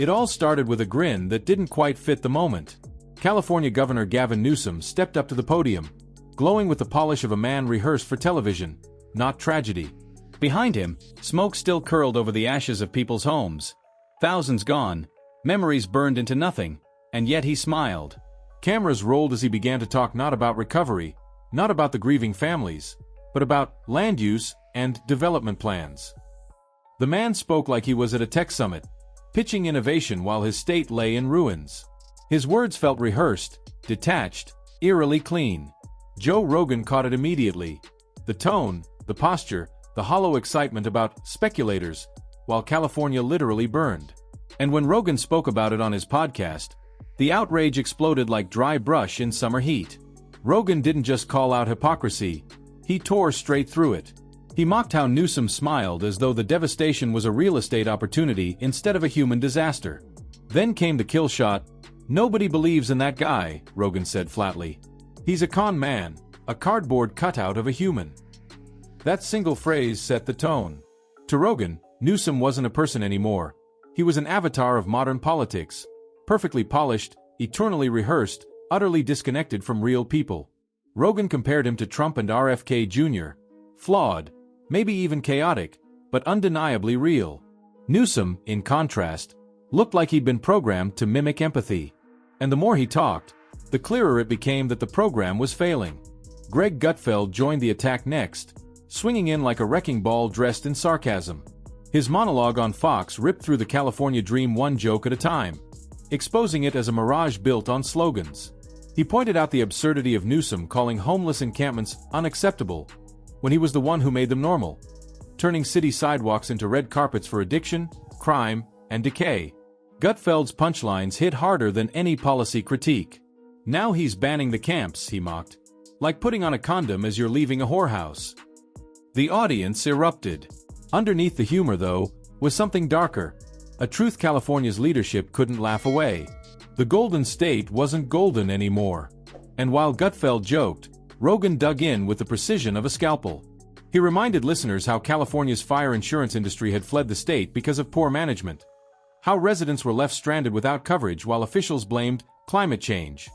It all started with a grin that didn't quite fit the moment. California Governor Gavin Newsom stepped up to the podium, glowing with the polish of a man rehearsed for television, not tragedy. Behind him, smoke still curled over the ashes of people's homes. Thousands gone, memories burned into nothing, and yet he smiled. Cameras rolled as he began to talk not about recovery, not about the grieving families, but about land use and development plans. The man spoke like he was at a tech summit, pitching innovation while his state lay in ruins. His words felt rehearsed, detached, eerily clean. Joe Rogan caught it immediately. The tone, the posture, the hollow excitement about speculators, while California literally burned. And when Rogan spoke about it on his podcast, the outrage exploded like dry brush in summer heat. Rogan didn't just call out hypocrisy, he tore straight through it. He mocked how Newsom smiled as though the devastation was a real estate opportunity instead of a human disaster. Then came the kill shot. "Nobody believes in that guy," Rogan said flatly. "He's a con man, a cardboard cutout of a human." That single phrase set the tone. To Rogan, Newsom wasn't a person anymore. He was an avatar of modern politics, perfectly polished, eternally rehearsed, utterly disconnected from real people. Rogan compared him to Trump and RFK Jr., flawed, maybe even chaotic, but undeniably real. Newsom, in contrast, looked like he'd been programmed to mimic empathy. And the more he talked, the clearer it became that the program was failing. Greg Gutfeld joined the attack next, swinging in like a wrecking ball dressed in sarcasm. His monologue on Fox ripped through the California dream one joke at a time, exposing it as a mirage built on slogans. He pointed out the absurdity of Newsom calling homeless encampments unacceptable, when he was the one who made them normal, turning city sidewalks into red carpets for addiction, crime, and decay. Gutfeld's punchlines hit harder than any policy critique. "Now he's banning the camps," he mocked, "like putting on a condom as you're leaving a whorehouse." The audience erupted. Underneath the humor, though, was something darker, a truth California's leadership couldn't laugh away. The Golden State wasn't golden anymore. And while Gutfeld joked, Rogan dug in with the precision of a scalpel. He reminded listeners how California's fire insurance industry had fled the state because of poor management, how residents were left stranded without coverage while officials blamed climate change.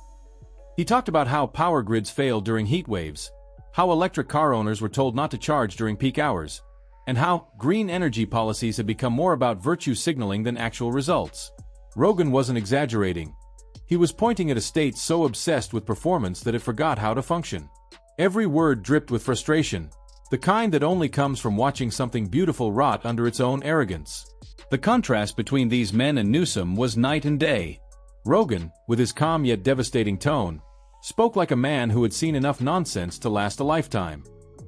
He talked about how power grids failed during heat waves, how electric car owners were told not to charge during peak hours, and how green energy policies had become more about virtue signaling than actual results. Rogan wasn't exaggerating. He was pointing at a state so obsessed with performance that it forgot how to function. Every word dripped with frustration, the kind that only comes from watching something beautiful rot under its own arrogance. The contrast between these men and Newsom was night and day. Rogan, with his calm yet devastating tone, spoke like a man who had seen enough nonsense to last a lifetime.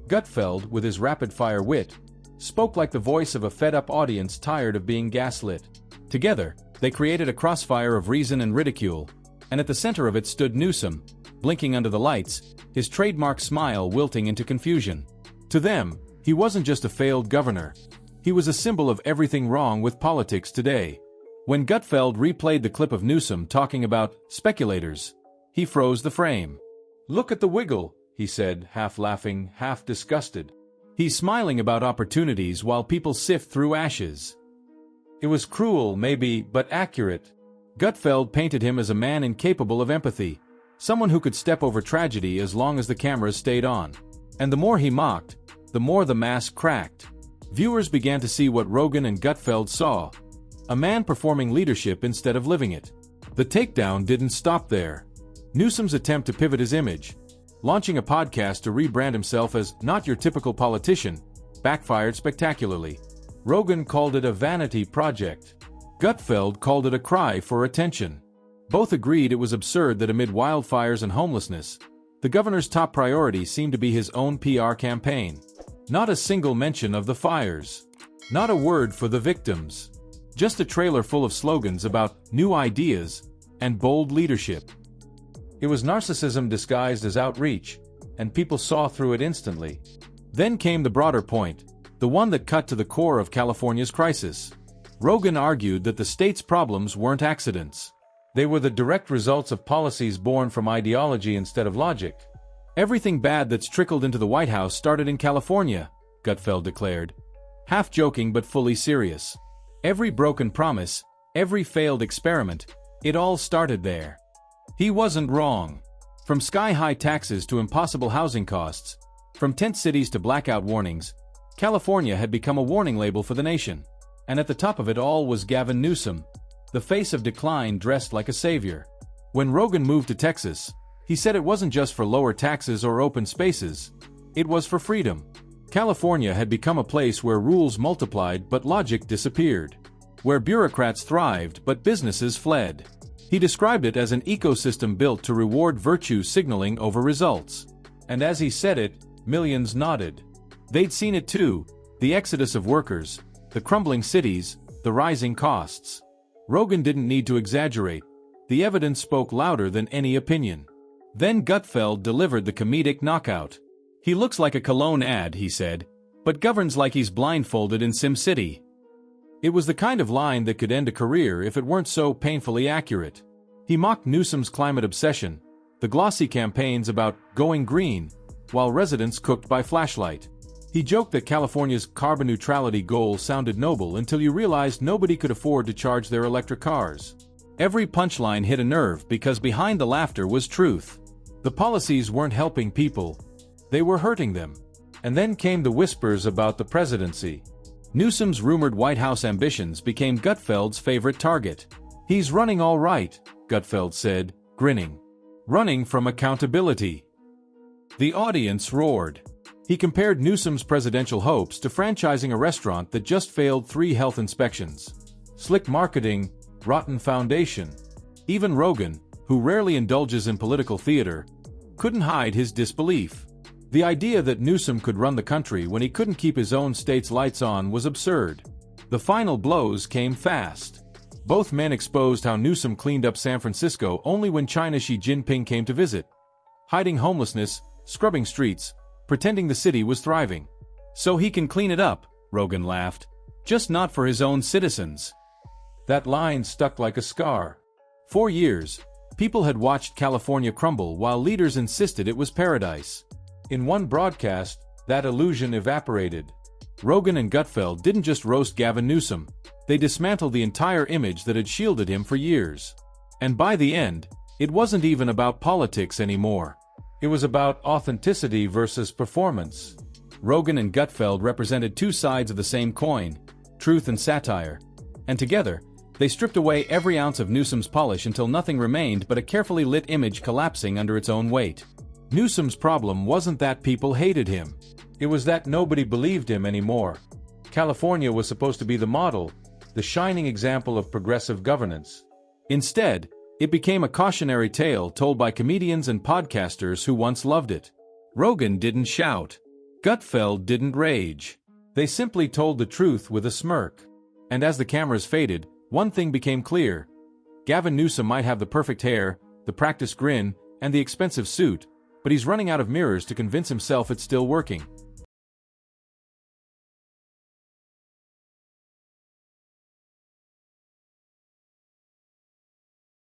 Gutfeld, with his rapid-fire wit, spoke like the voice of a fed-up audience tired of being gaslit. Together, they created a crossfire of reason and ridicule, and at the center of it stood Newsom, blinking under the lights, his trademark smile wilting into confusion. To them, he wasn't just a failed governor. He was a symbol of everything wrong with politics today. When Gutfeld replayed the clip of Newsom talking about speculators, he froze the frame. "Look at the wiggle," he said, half laughing, half disgusted. "He's smiling about opportunities while people sift through ashes." It was cruel, maybe, but accurate. Gutfeld painted him as a man incapable of empathy, someone who could step over tragedy as long as the cameras stayed on. And the more he mocked, the more the mask cracked. Viewers began to see what Rogan and Gutfeld saw, a man performing leadership instead of living it. The takedown didn't stop there. Newsom's attempt to pivot his image, launching a podcast to rebrand himself as not your typical politician, backfired spectacularly. Rogan called it a vanity project. Gutfeld called it a cry for attention. Both agreed it was absurd that amid wildfires and homelessness, the governor's top priority seemed to be his own PR campaign. Not a single mention of the fires. Not a word for the victims. Just a trailer full of slogans about new ideas and bold leadership. It was narcissism disguised as outreach, and people saw through it instantly. Then came the broader point, the one that cut to the core of California's crisis. Rogan argued that the state's problems weren't accidents. They were the direct results of policies born from ideology instead of logic. "Everything bad that's trickled into the White House started in California," Gutfeld declared, half joking but fully serious. "Every broken promise, Every failed experiment, it all started there. He wasn't wrong. From sky-high taxes to impossible housing costs, from tent cities to blackout warnings, California had become a warning label for the nation. And at the top of it all was Gavin Newsom, the face of decline dressed like a savior. When Rogan moved to Texas, he said it wasn't just for lower taxes or open spaces. It was for freedom. California had become a place where rules multiplied but logic disappeared, where bureaucrats thrived but businesses fled. He described it as an ecosystem built to reward virtue signaling over results. And as he said it, millions nodded. They'd seen it too, the exodus of workers, the crumbling cities, the rising costs. Rogan didn't need to exaggerate. The evidence spoke louder than any opinion. Then Gutfeld delivered the comedic knockout. He looks like a cologne ad, he said, but governs like he's blindfolded in SimCity. It was the kind of line that could end a career if it weren't so painfully accurate. He mocked Newsom's climate obsession, the glossy campaigns about going green, while residents cooked by flashlight. He joked that California's carbon neutrality goal sounded noble until you realized nobody could afford to charge their electric cars. Every punchline hit a nerve because behind the laughter was truth. The policies weren't helping people. They were hurting them. And then came the whispers about the presidency. Newsom's rumored White House ambitions became Gutfeld's favorite target. He's running all right, Gutfeld said, grinning. Running from accountability. The audience roared. He compared Newsom's presidential hopes to franchising a restaurant that just failed 3 health inspections. Slick marketing, rotten foundation. Even Rogan, who rarely indulges in political theater, couldn't hide his disbelief. The idea that Newsom could run the country when he couldn't keep his own state's lights on was absurd. The final blows came fast. Both men exposed how Newsom cleaned up San Francisco only when China's Xi Jinping came to visit. Hiding homelessness, scrubbing streets, pretending the city was thriving. So he can clean it up, Rogan laughed. Just not for his own citizens. That line stuck like a scar. For years, people had watched California crumble while leaders insisted it was paradise. In one broadcast, that illusion evaporated. Rogan and Gutfeld didn't just roast Gavin Newsom, they dismantled the entire image that had shielded him for years. And by the end, it wasn't even about politics anymore. It was about authenticity versus performance. Rogan and Gutfeld represented 2 sides of the same coin, truth and satire. And together, they stripped away every ounce of Newsom's polish until nothing remained but a carefully lit image collapsing under its own weight. Newsom's problem wasn't that people hated him. It was that nobody believed him anymore. California was supposed to be the model, the shining example of progressive governance. Instead, it became a cautionary tale told by comedians and podcasters who once loved it. Rogan didn't shout. Gutfeld didn't rage. They simply told the truth with a smirk. And as the cameras faded, one thing became clear. Gavin Newsom might have the perfect hair, the practiced grin, and the expensive suit, but he's running out of mirrors to convince himself it's still working.